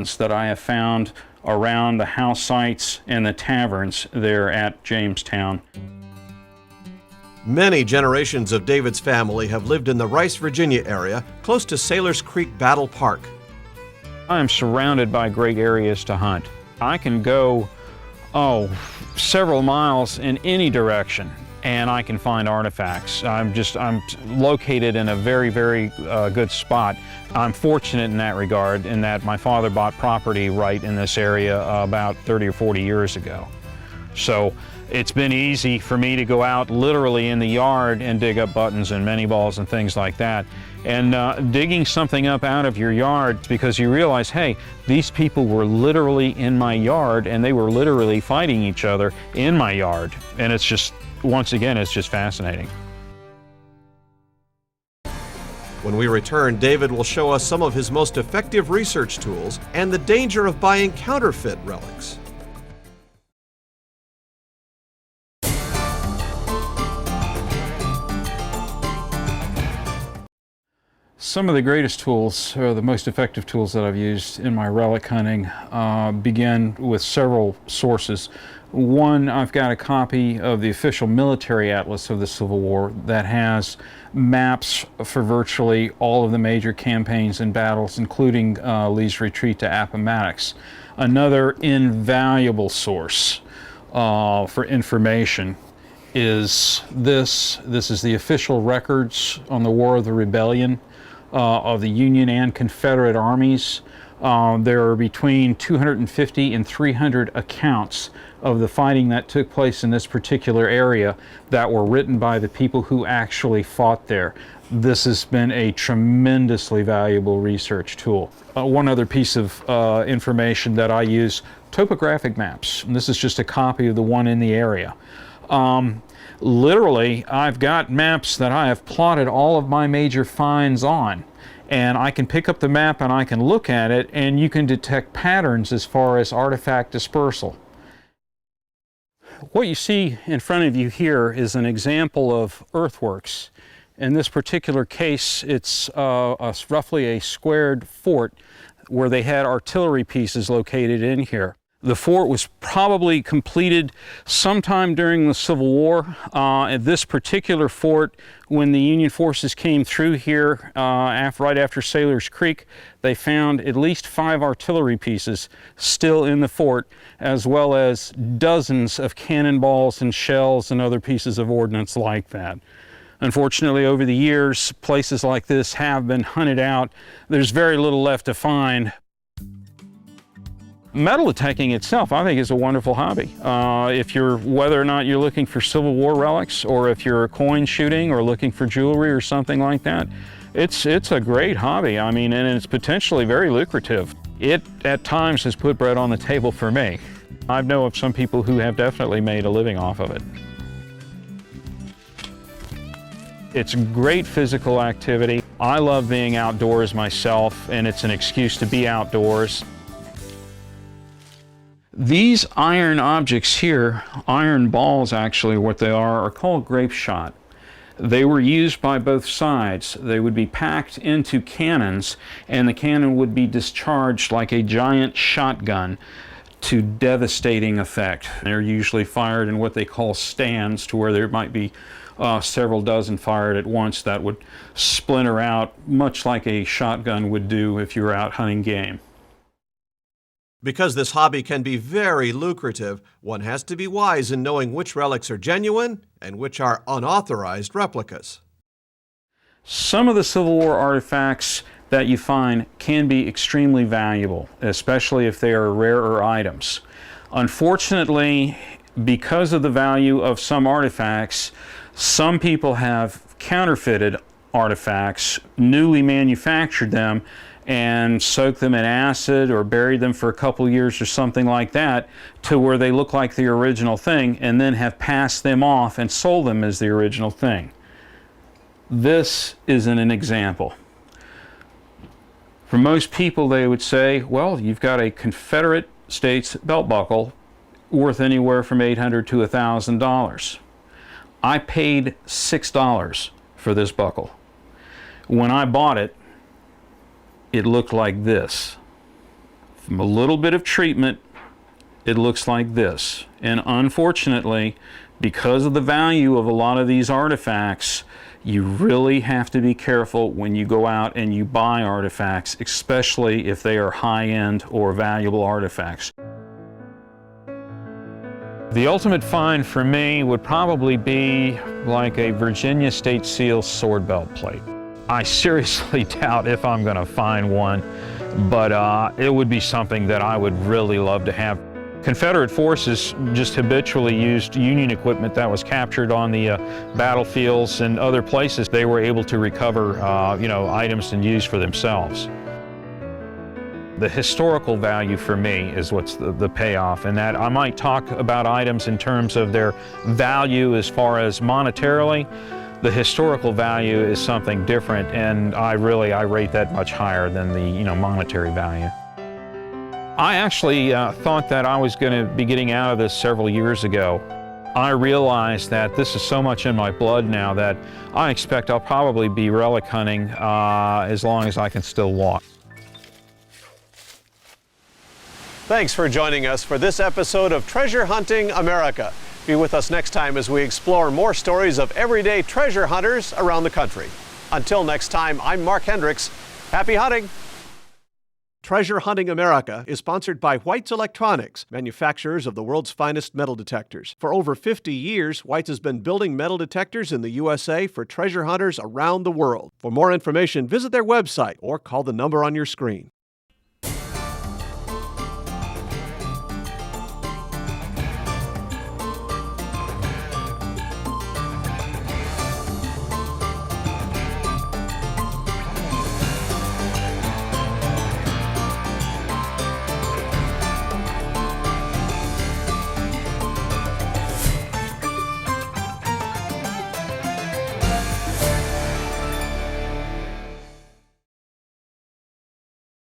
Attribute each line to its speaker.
Speaker 1: that I have found around the house sites and the taverns there at Jamestown.
Speaker 2: Many generations of David's family have lived in the Rice, Virginia area, close to Sailors Creek Battle Park.
Speaker 1: I am surrounded by great areas to hunt. I can go, several miles in any direction, and I can find artifacts. I'm located in a very, very good spot. I'm fortunate in that regard, in that my father bought property right in this area about 30 or 40 years ago. So it's been easy for me to go out literally in the yard and dig up buttons and many balls and things like that. And digging something up out of your yard, because you realize, hey, these people were literally in my yard and they were literally fighting each other in my yard. And it's just, once again, it's just fascinating.
Speaker 2: When we return, David will show us some of his most effective research tools and the danger of buying counterfeit relics.
Speaker 1: Some of the greatest tools, or the most effective tools that I've used in my relic hunting, begin with several sources. One, I've got a copy of the official military atlas of the Civil War that has maps for virtually all of the major campaigns and battles, including Lee's retreat to Appomattox. Another invaluable source for information is this. This is the official records on the War of the Rebellion of the Union and Confederate armies. There are between 250 and 300 accounts of the fighting that took place in this particular area that were written by the people who actually fought there. This has been a tremendously valuable research tool. One other piece of information that I use, topographic maps. And this is just a copy of the one in the area. Literally, I've got maps that I have plotted all of my major finds on, and I can pick up the map and I can look at it, and you can detect patterns as far as artifact dispersal. What you see in front of you here is an example of earthworks. In this particular case, it's roughly a squared fort where they had artillery pieces located in here. The fort was probably completed sometime during the Civil War. At this particular fort, when the Union forces came through here right after Sailors Creek, they found at least 5 artillery pieces still in the fort, as well as dozens of cannonballs and shells and other pieces of ordnance like that. Unfortunately, over the years, places like this have been hunted out. There's very little left to find. Metal detecting itself, I think, is a wonderful hobby. Whether or not you're looking for Civil War relics, or if you're coin shooting or looking for jewelry or something like that, it's a great hobby. I mean, and it's potentially very lucrative. It, at times, has put bread on the table for me. I know of some people who have definitely made a living off of it. It's great physical activity. I love being outdoors myself, and it's an excuse to be outdoors. These iron objects here, iron balls actually, what they are called grape shot. They were used by both sides. They would be packed into cannons, and the cannon would be discharged like a giant shotgun to devastating effect. They're usually fired in what they call stands, to where there might be several dozen fired at once that would splinter out, much like a shotgun would do if you were out hunting game.
Speaker 2: Because this hobby can be very lucrative, one has to be wise in knowing which relics are genuine and which are unauthorized replicas.
Speaker 1: Some of the Civil War artifacts that you find can be extremely valuable, especially if they are rarer items. Unfortunately, because of the value of some artifacts, some people have counterfeited artifacts, newly manufactured them, and soaked them in acid or buried them for a couple years or something like that, to where they look like the original thing, and then have passed them off and sold them as the original thing. This isn't an example. For most people, they would say, well, you've got a Confederate States belt buckle worth anywhere from $800 to $1,000. I paid $6 for this buckle. When I bought it, it looked like this. From a little bit of treatment, it looks like this. And unfortunately, because of the value of a lot of these artifacts, you really have to be careful when you go out and you buy artifacts, especially if they are high-end or valuable artifacts. The ultimate find for me would probably be like a Virginia State Seal sword belt plate. I seriously doubt if I'm going to find one, but it would be something that I would really love to have. Confederate forces just habitually used Union equipment that was captured on the battlefields and other places. They were able to recover, items and use for themselves. The historical value for me is what's the payoff, and that I might talk about items in terms of their value as far as monetarily. The historical value is something different, and I rate that much higher than the monetary value. I actually thought that I was going to be getting out of this several years ago. I realized that this is so much in my blood now that I expect I'll probably be relic hunting as long as I can still walk.
Speaker 2: Thanks for joining us for this episode of Treasure Hunting America. Be with us next time as we explore more stories of everyday treasure hunters around the country. Until next time, I'm Mark Hendricks. Happy hunting! Treasure Hunting America is sponsored by White's Electronics, manufacturers of the world's finest metal detectors. For over 50 years, White's has been building metal detectors in the USA for treasure hunters around the world. For more information, visit their website or call the number on your screen.